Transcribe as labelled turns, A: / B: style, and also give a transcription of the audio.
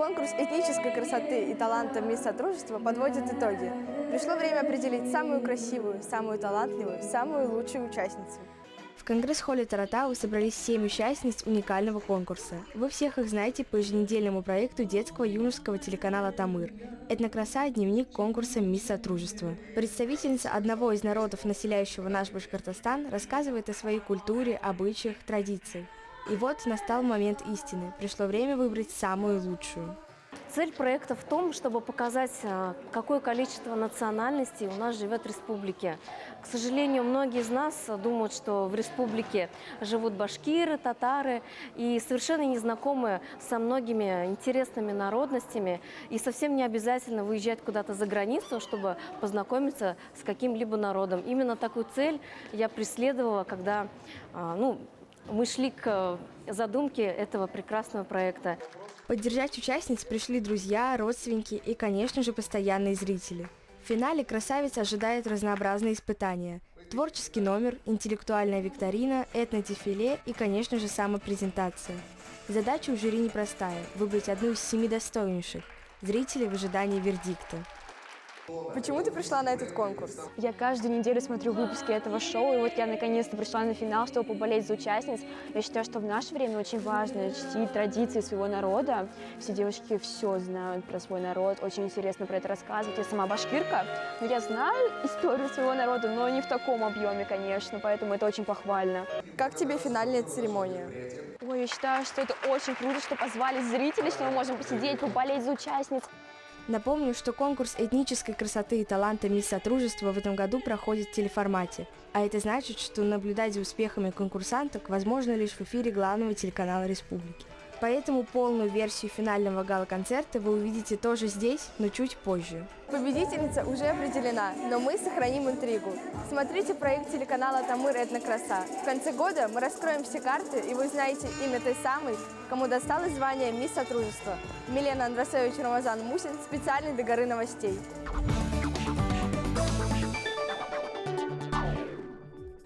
A: Конкурс этнической красоты и таланта «Мисс Сотрудничества» подводит итоги. Пришло время определить самую красивую, самую талантливую, самую лучшую участницу.
B: В Конгресс-холле Таратау собрались 7 участниц уникального конкурса. Вы всех их знаете по еженедельному проекту детского юношеского телеканала «Тамыр». «Этнокраса» – дневник конкурса «Мисс Сотрудничества». Представительница одного из народов, населяющего наш Башкортостан, рассказывает о своей культуре, обычаях, традициях. И вот настал момент истины. Пришло время выбрать самую лучшую.
C: Цель проекта в том, чтобы показать, какое количество национальностей у нас живет в республике. К сожалению, многие из нас думают, что в республике живут башкиры, татары и совершенно не знакомы со многими интересными народностями. И совсем не обязательно выезжать куда-то за границу, чтобы познакомиться с каким-либо народом. Именно такую цель я преследовала, когда мы шли к задумке этого прекрасного проекта.
B: Поддержать участниц пришли друзья, родственники и, конечно же, постоянные зрители. В финале красавица ожидает разнообразные испытания. Творческий номер, интеллектуальная викторина, этнодефиле и, конечно же, самопрезентация. Задача у жюри непростая – выбрать одну из 7 достойнейших. Зрители в ожидании вердикта.
A: Почему ты пришла на этот конкурс?
D: Я каждую неделю смотрю выпуски этого шоу, и вот я наконец-то пришла на финал, чтобы поболеть за участниц. Я считаю, что в наше время очень важно чтить традиции своего народа. Все девушки все знают про свой народ, очень интересно про это рассказывать. Я сама башкирка, но я знаю историю своего народа, но не в таком объеме, конечно, поэтому это очень похвально.
A: Как тебе финальная церемония?
D: Ой, я считаю, что это очень круто, что позвали зрителей, что мы можем посидеть, поболеть за участниц.
B: Напомню, что конкурс этнической красоты и таланта «Мисс Сотрудничества» в этом году проходит в телеформате. А это значит, что наблюдать за успехами конкурсанток возможно лишь в эфире главного телеканала республики. Поэтому полную версию финального гала-концерта вы увидите тоже здесь, но чуть позже.
A: Победительница уже определена, но мы сохраним интригу. Смотрите проект телеканала «Тамыр. Этнокраса». В конце года мы раскроем все карты, и вы узнаете имя той самой, кому досталось звание «Мисс Сотрудничества». Милена Андрасевич, Рамазан Мусин. Специально для Горы новостей.